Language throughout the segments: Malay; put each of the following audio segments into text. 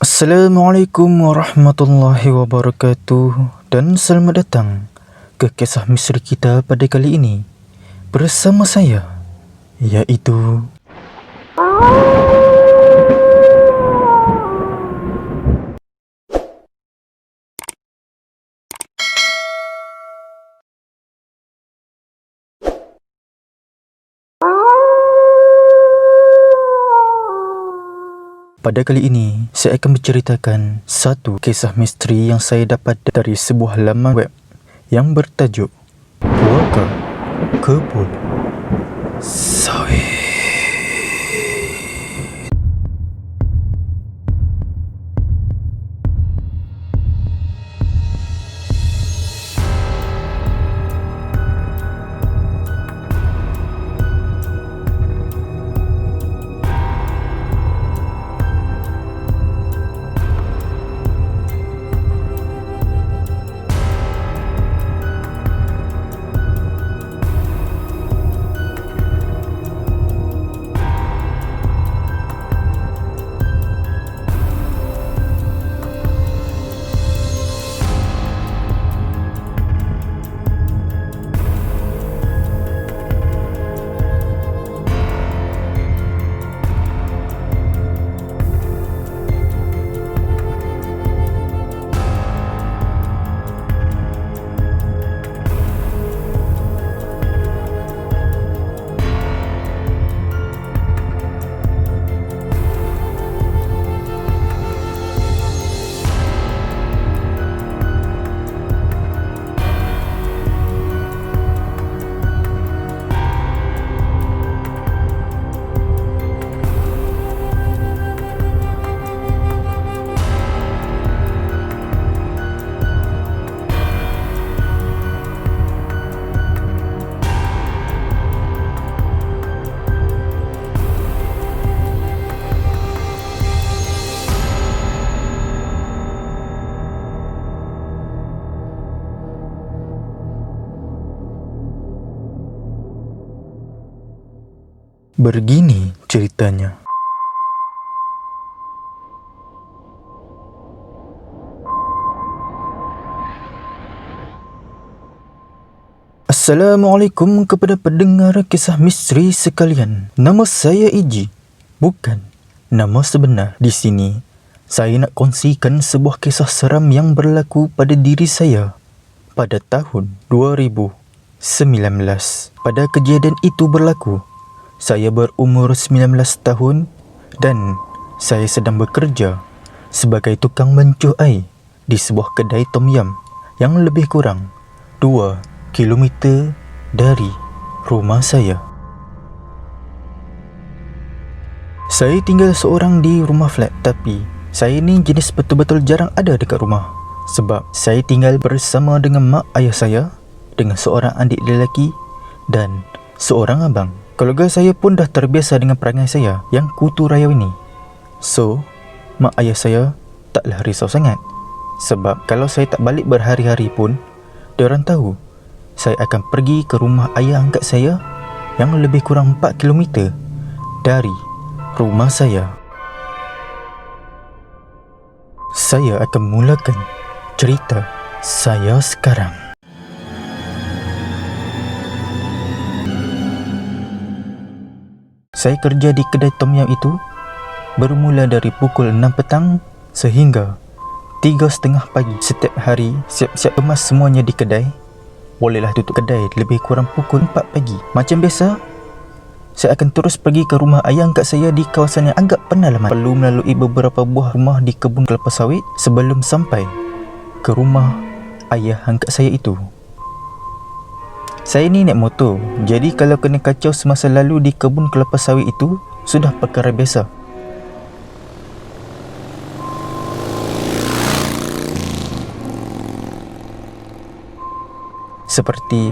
Assalamualaikum warahmatullahi wabarakatuh dan selamat datang ke kisah misteri kita pada kali ini bersama saya, iaitu pada kali ini, saya akan menceritakan satu kisah misteri yang saya dapat dari sebuah laman web yang bertajuk Puaka Kebun Sawit. Begini ceritanya. Assalamualaikum kepada pendengar kisah misteri sekalian. Nama saya Iji. Bukan nama sebenar. Di sini, saya nak kongsikan sebuah kisah seram yang berlaku pada diri saya pada tahun 2019. Pada kejadian itu berlaku, saya berumur 19 tahun dan saya sedang bekerja sebagai tukang mencuh air di sebuah kedai tom yum yang lebih kurang 2 kilometer dari rumah saya. Saya tinggal seorang di rumah flat, tapi saya ni jenis betul-betul jarang ada dekat rumah sebab saya tinggal bersama dengan mak ayah saya, dengan seorang adik lelaki dan seorang abang. Keluarga saya pun dah terbiasa dengan perangai saya yang kutu raya ini. So, mak ayah saya taklah risau sangat. Sebab kalau saya tak balik berhari-hari pun, diorang tahu saya akan pergi ke rumah ayah angkat saya yang lebih kurang 4 kilometer dari rumah saya. Saya akan mulakan cerita saya sekarang. Saya kerja di kedai tom yum itu bermula dari pukul 6 petang sehingga 3:30 pagi. Setiap hari siap-siap kemas semuanya di kedai. Bolehlah tutup kedai lebih kurang pukul 4 pagi. Macam biasa, saya akan terus pergi ke rumah ayah angkat saya di kawasan yang agak pendalaman. Perlu melalui beberapa buah rumah di kebun kelapa sawit sebelum sampai ke rumah ayah angkat saya itu. Saya ni naik motor, jadi kalau kena kacau semasa lalu di kebun kelapa sawit itu sudah perkara biasa. Seperti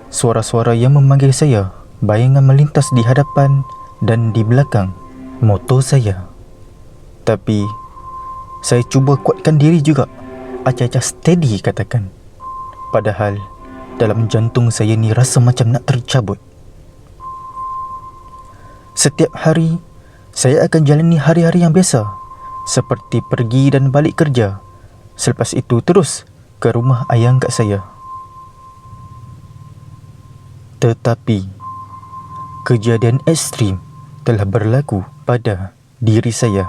suara-suara yang memanggil saya, bayangan melintas di hadapan dan di belakang motor saya. Tapi saya cuba kuatkan diri juga, acah-acah steady katakan. Padahal dalam jantung saya ni rasa macam nak tercabut. Setiap hari, saya akan jalani hari-hari yang biasa. seperti pergi dan balik kerja. Selepas itu terus ke rumah ayah angkat saya. Tetapi kejadian ekstrim telah berlaku pada diri saya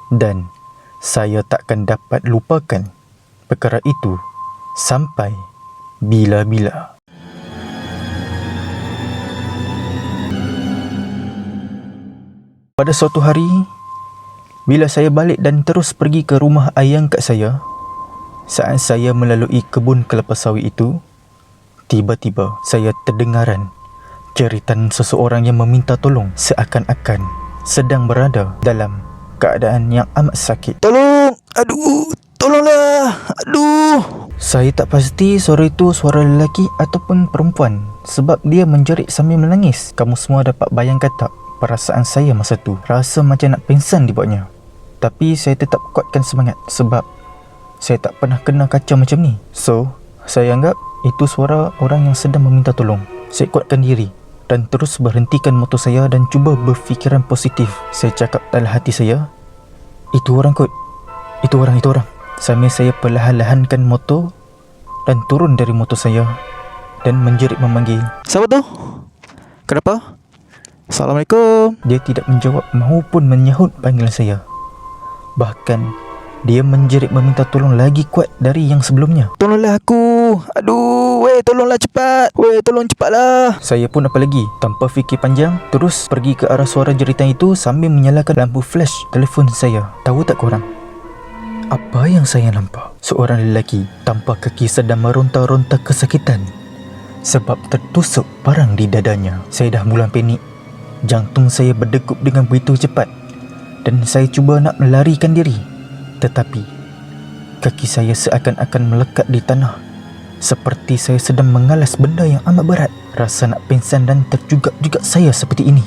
dan saya takkan dapat lupakan perkara itu sampai bila-bila. Pada suatu hari, bila saya balik dan terus pergi ke rumah ayah angkat saya, saat saya melalui kebun kelapa sawit itu, tiba-tiba saya terdengaran jeritan seseorang yang meminta tolong seakan-akan sedang berada dalam keadaan yang amat sakit. "Tolong! Aduh! Tolonglah! Aduh!" Saya tak pasti suara itu suara lelaki ataupun perempuan sebab dia menjerit sambil menangis. Kamu semua dapat bayangkan tak perasaan saya masa tu? Rasa macam nak pingsan dibuatnya. Tapi saya tetap kuatkan semangat sebab saya tak pernah kena kacau macam ni. So, saya anggap itu suara orang yang sedang meminta tolong. Saya kuatkan diri dan terus berhentikan motor saya dan cuba berfikiran positif. Saya cakap dalam hati saya, "Itu orang kot. Itu orang. Sambil saya perlahan-lahankan motor dan turun dari motor saya dan menjerit memanggil, "Siapa tu? Kenapa? Assalamualaikum." Dia tidak menjawab maupun menyahut panggilan saya. Bahkan dia menjerit meminta tolong lagi kuat dari yang sebelumnya. "Tolonglah aku. Aduh, weh, tolonglah cepat. Weh, tolong cepatlah." Saya pun apa lagi, tanpa fikir panjang, terus pergi ke arah suara jeritan itu sambil menyalakan lampu flash telefon saya. Tahu tak korang? Apa yang saya nampak? Seorang lelaki tanpa kaki sedang meronta-ronta kesakitan sebab tertusuk parang di dadanya. Saya dah mula panik. Jantung saya berdegup dengan begitu cepat dan saya cuba nak melarikan diri. Tetapi kaki saya seakan-akan melekat di tanah, seperti saya sedang mengalas benda yang amat berat. Rasa nak pingsan dan terjugak-jugak saya seperti ini.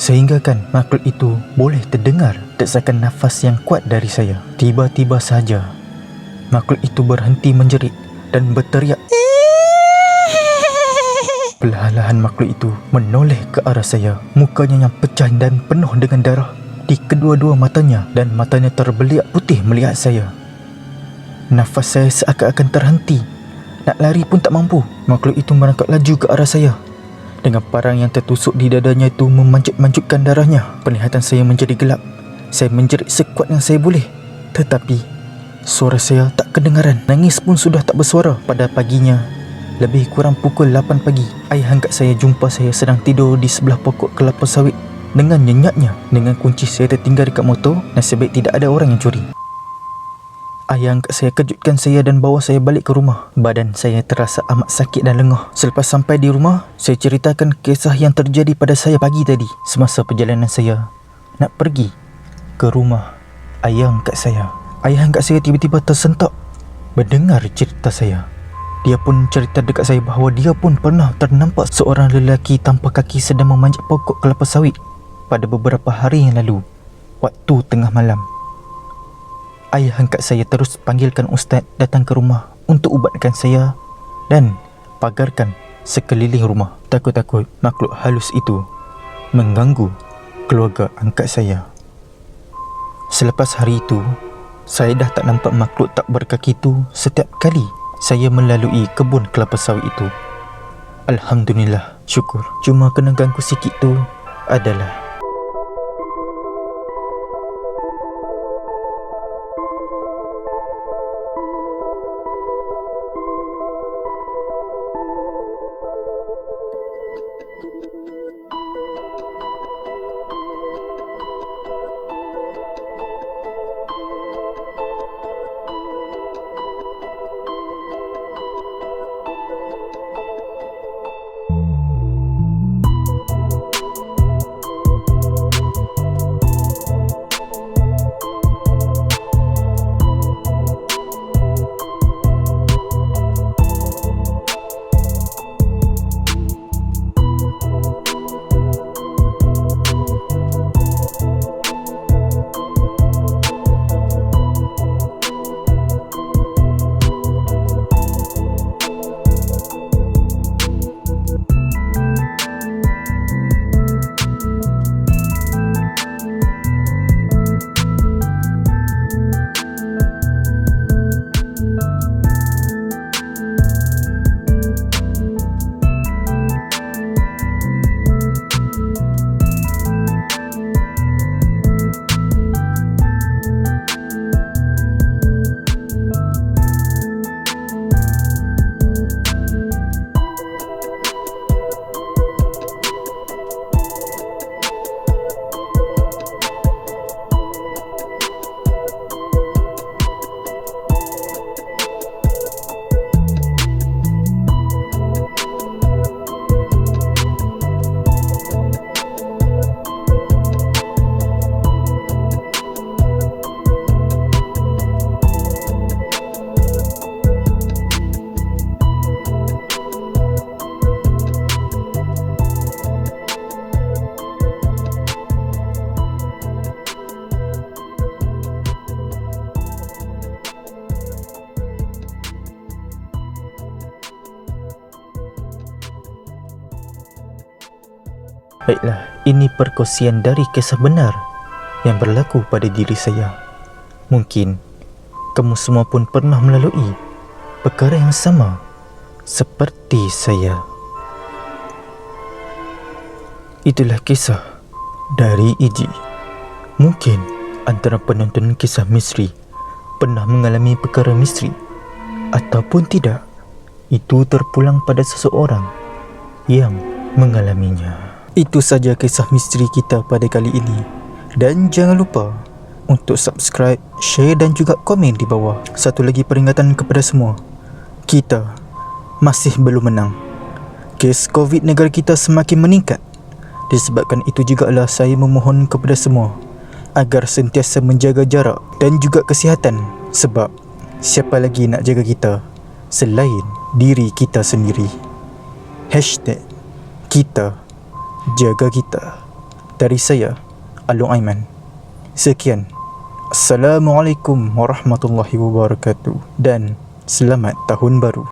Sehinggakan makhluk itu boleh terdengar desakan nafas yang kuat dari saya. Tiba-tiba saja makhluk itu berhenti menjerit dan berteriak. Perlahan-lahan makhluk itu menoleh ke arah saya. Mukanya yang pecah dan penuh dengan darah di kedua-dua matanya dan matanya terbeliak putih melihat saya. Nafas saya seakan-akan terhenti. Nak lari pun tak mampu. Makhluk itu merangkak laju ke arah saya. Dengan parang yang tertusuk di dadanya itu memanjut-manjutkan darahnya. Penglihatan saya menjadi gelap. Saya menjerit sekuat yang saya boleh. Tetapi suara saya tak kedengaran. Nangis pun sudah tak bersuara. Pada paginya, lebih kurang pukul 8 pagi, ayah angkat saya jumpa saya sedang tidur di sebelah pokok kelapa sawit dengan nyenyaknya. Dengan kunci saya tertinggal dekat motor. Nasib baik tidak ada orang yang curi. Ayah angkat saya kejutkan saya dan bawa saya balik ke rumah. Badan saya terasa amat sakit dan lengah. Selepas sampai di rumah, saya ceritakan kisah yang terjadi pada saya pagi tadi semasa perjalanan saya nak pergi ke rumah ayah angkat saya. Ayah angkat saya tiba-tiba tersentak mendengar cerita saya. Dia pun cerita dekat saya bahawa dia pun pernah ternampak seorang lelaki tanpa kaki sedang memanjat pokok kelapa sawit pada beberapa hari yang lalu, waktu tengah malam. Ayah angkat saya terus panggilkan ustaz datang ke rumah untuk ubatkan saya dan pagarkan sekeliling rumah. Takut-takut makhluk halus itu mengganggu keluarga angkat saya. Selepas hari itu, saya dah tak nampak makhluk tak berkaki itu setiap kali saya melalui kebun kelapa sawit itu. Alhamdulillah, syukur. Cuma kena ganggu sikit tu adalah Baiklah, ini perkongsian dari kisah benar yang berlaku pada diri saya. Mungkin kamu semua pun pernah melalui perkara yang sama seperti saya. Itulah kisah dari Iji. Mungkin antara penonton kisah misteri pernah mengalami perkara misteri ataupun tidak. Itu terpulang pada seseorang yang mengalaminya. Itu saja kisah misteri kita pada kali ini. Dan jangan lupa untuk subscribe, share dan juga komen di bawah. Satu lagi peringatan kepada semua. Kita masih belum menang. Kes COVID negara kita semakin meningkat. Disebabkan itu jugalah saya memohon kepada semua agar sentiasa menjaga jarak dan juga kesihatan. Sebab siapa lagi nak jaga kita selain diri kita sendiri. #kita jaga kita. Dari saya, Alung Aiman. Sekian. Assalamualaikum warahmatullahi wabarakatuh dan selamat tahun baru.